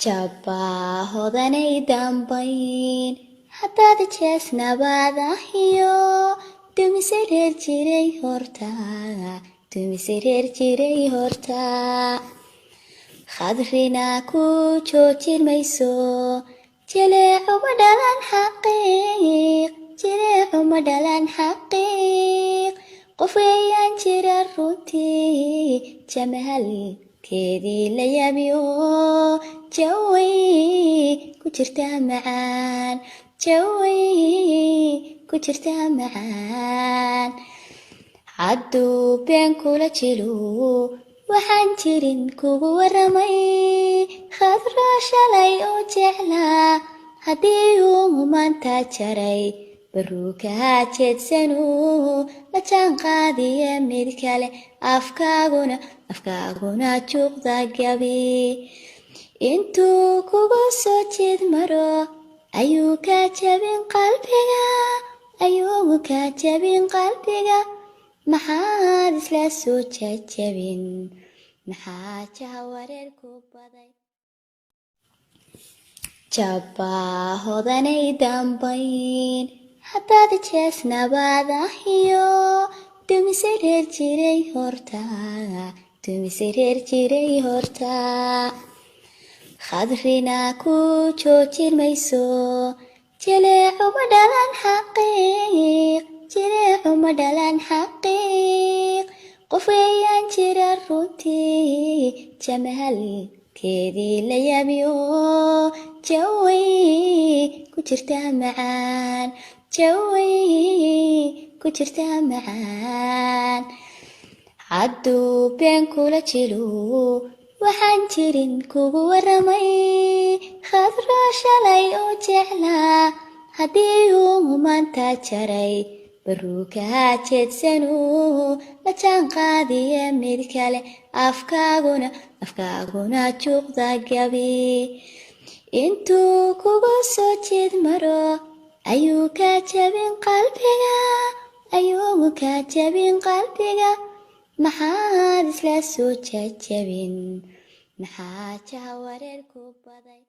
Jabba hodanay dambayn haddaad jeesnabaadahiyo dumise reer jiray horta khadrina ku joojin mayso jileecuma dhalan xaqiiq qof weeyaan jira runtii jamaalkeedii la yabiyo jaway ku jirtaa macaan hadduu been kula jilo waxaan jirin kugu waramay khadro shalay oo jeclaa haddii uu maanta jaray baruu kaa jeedsanu la jaanqaadiye mid kale afkaaguna juuqda gabi intuu kugu soo jeed maro ayuu kaa jabin qalbiga maxaad isla soo jajabin maxaa jaha wareer ku baday jabba hodanay dambayn haddaad jeesnabaadahiyo dumise reer jiray horta khadrina ku joojin mayso jileecuma dhalan xaqiiq qof weeyaan jira runtii jamaalkeedii la yabiyo jaway ku jirtaa macaan hadduu been kula jilo waxaan jirin kugu waramay khadro shalay oo jeclaa haddii uu maanta jaray baruu kaa jeedsanu la jaanqaadiye mid kale afkaaguna juuqda gabi intuu kugu soo jeed maro ayuu kaa jabin qalbiga maxaad isla soo jajabin maxaa jaha wareer ku baday